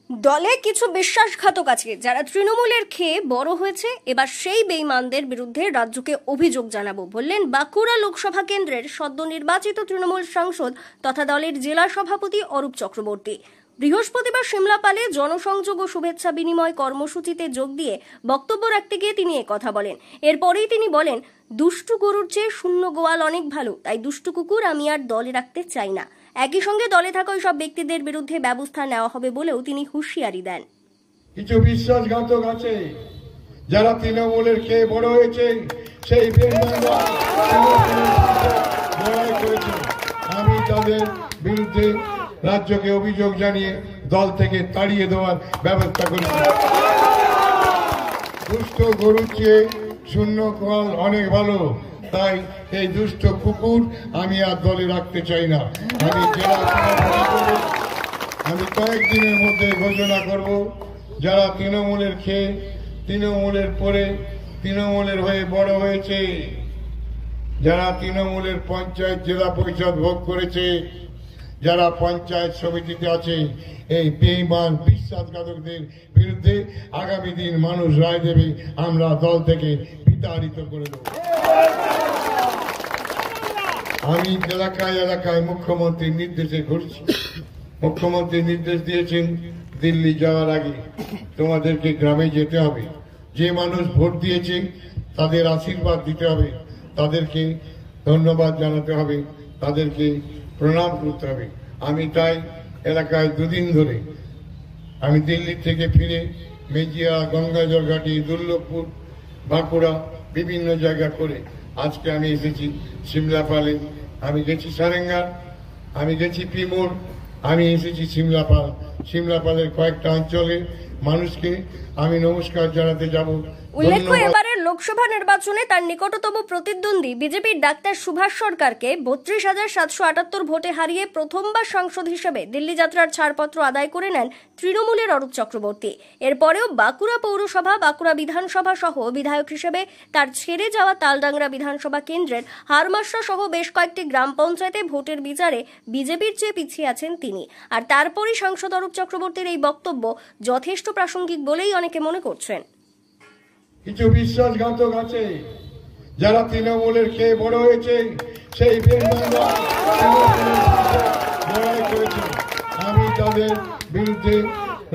দলে কিছু বিশ্বাসঘাতক আছে যারা তৃণমূলের খেয়ে বড় হয়েছে। এবার সেই বেঈমানদের বিরুদ্ধে রাজ্যকে অভিযোগ জানাবো বললেন বাঁকুড়া লোকসভা কেন্দ্রের সদ্য নির্বাচিত তৃণমূল সাংসদ তথা দলের জেলা সভাপতি অরূপ চক্রবর্তী। বৃহস্পতিবার সিমলাপালে জনসংযোগ ও শুভেচ্ছা বিনিময় কর্মসূচিতে যোগ দিয়ে বক্তব্য রাখতে গিয়ে তিনি কথা বলেন। এরপরেই তিনি বলেন, দুষ্টু গরুর চেয়ে শূন্য গোয়াল অনেক ভালো, তাই দুষ্টু কুকুর আমি আর দলে রাখতে চাই না। একই সঙ্গে দলে থাকা ওই সব ব্যক্তিদের বিরুদ্ধে ব্যবস্থা নেওয়া হবে বলেও তিনি হুঁশিয়ারি দেন। কিছু বিশ্বাসঘাতক আছে যারা তৃণমূলের খেয়ে বড় হয়েছে, সেই আমি তাদের বিরুদ্ধে রাজ্যকে অভিযোগ জানিয়ে দল থেকে তাড়িয়ে দেওয়ার ব্যবস্থা করেছি। দুষ্ট গরুর চেয়ে শূন্য গোয়াল অনেক ভালো, তাই এই দুষ্ট কুকুর আমি আর দলে রাখতে চাই না। আমি কয়েকদিনের মধ্যে ঘোষণা করব, যারা তৃণমূলের খেয়ে তৃণমূলের পরে তৃণমূলের হয়ে বড় হয়েছে, যারা তৃণমূলের পঞ্চায়েত জেলা পরিষদ ভোগ করেছে, যারা পঞ্চায়েত সমিতিতে আছে, এই বেঈমান বিশ্বাসঘাতকদের বিরুদ্ধে আগামী দিন মানুষ রায় দেবে। আমরা দল থেকে বিতাড়িত করে দেব। আমি এলাকায় এলাকায় মুখ্যমন্ত্রীর নির্দেশে ঘুরছি। মুখ্যমন্ত্রী নির্দেশ দিয়েছেন, দিল্লি যাওয়ার আগে তোমাদেরকে গ্রামে যেতে হবে। যে মানুষ ভোট দিয়েছে তাদের আশীর্বাদ দিতে হবে, তাদেরকে ধন্যবাদ জানাতে হবে, তাদেরকে প্রণাম করতে হবে। আমি তাই এলাকায় দুদিন ধরে আমি দিল্লি থেকে ফিরে মেজিয়া, গঙ্গাজলঘাটি, দুর্লভপুর, বাঁকুড়া বিভিন্ন জায়গা করে আজকে আমি এসেছি সিমলাপালে। আমি গেছি সারেঙ্গা, আমি গেছি পিমোর, আমি এসেছি সিমলাপাল। সিমলাপালের কয়েকটা অঞ্চলের মানুষকে আমি নমস্কার জানাতে যাব। উল্লেখ্য, এবারের লোকসভা নির্বাচনে তার নিকটতম প্রতিদ্বন্দ্বী বিজেপির ডাক্তার সুভাষ সরকারকে 32,778 ভোটে হারিয়ে প্রথমবার সাংসদ হিসেবে দিল্লি যাত্রার ছাড়পত্র আদায় করে নেন তৃণমূলের অরূপ চক্রবর্তী। এরপরেও বাঁকুড়া পৌরসভা, বাঁকুড়া বিধানসভা সহ বিধায়ক হিসেবে তার ছেড়ে যাওয়া তালডাংরা বিধানসভা কেন্দ্রের হারমাসরা সহ বেশ কয়েকটি গ্রাম পঞ্চায়েতে ভোটের বিচারে বিজেপির চেয়ে পিছিয়ে আছেন তিনি। আর তারপরই সাংসদ অরূপ চক্রবর্তীর এই বক্তব্য যথেষ্ট প্রাসঙ্গিক বলেই অনেকে মনে করছেন। কিছু বিশ্বাসঘাতক আছে যারা তৃণমূলের খেয়ে বড় হয়েছে, সেই আমি তাদের বিরুদ্ধে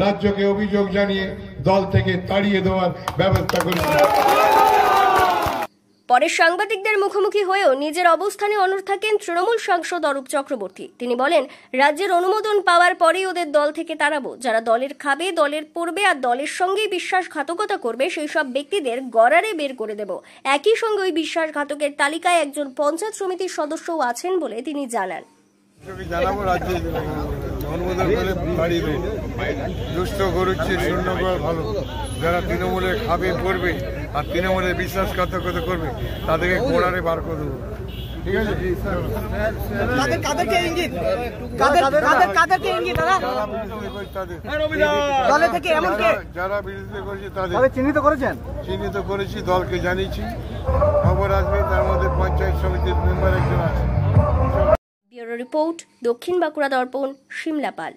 রাজ্যকে অভিযোগ জানিয়ে দল থেকে তাড়িয়ে দেওয়ার ব্যবস্থা করেছি। পরে সাংবাদিকদের মুখোমুখি হয়েও নিজের অবস্থানে অনড় থাকেন তৃণমূল সাংসদ অরূপ চক্রবর্তী। তিনি বলেন, রাজ্যের অনুমোদন পাওয়ার পরেই ওদের দল থেকে তাড়াবো। যারা দলের খাবে, দলের পড়বে আর দলের সঙ্গেই বিশ্বাসঘাতকতা করবে, সেই সব ব্যক্তিদের গড়ারে বের করে দেব। একই সঙ্গে ওই বিশ্বাসঘাতকের তালিকায় একজন পঞ্চায়েত সমিতির সদস্যও আছেন বলে তিনি জানান। অনুমোদন করে বাড়িয়ে দেবো। দুষ্ট গরুর চেয়ে শূন্য গোয়াল ভালো। যারা তৃণমূলের খাবে পড়বে আর তৃণমূলের বিশ্বাসঘাতকতা করবে, তাদেরকে গোড়ারে বার করে দেবো। ঠিক আছে? যারা বিরোধিতা করেছে তাদের চিহ্নিত করেছি, দলকে জানিয়েছি। খবর আসবে, তার মধ্যে পঞ্চায়েত সমিতির মেম্বার একজন আছে। ব্যুরো রিপোর্ট, দক্ষিণ বাঁকুড়া দর্পণ, সিমলাপাল।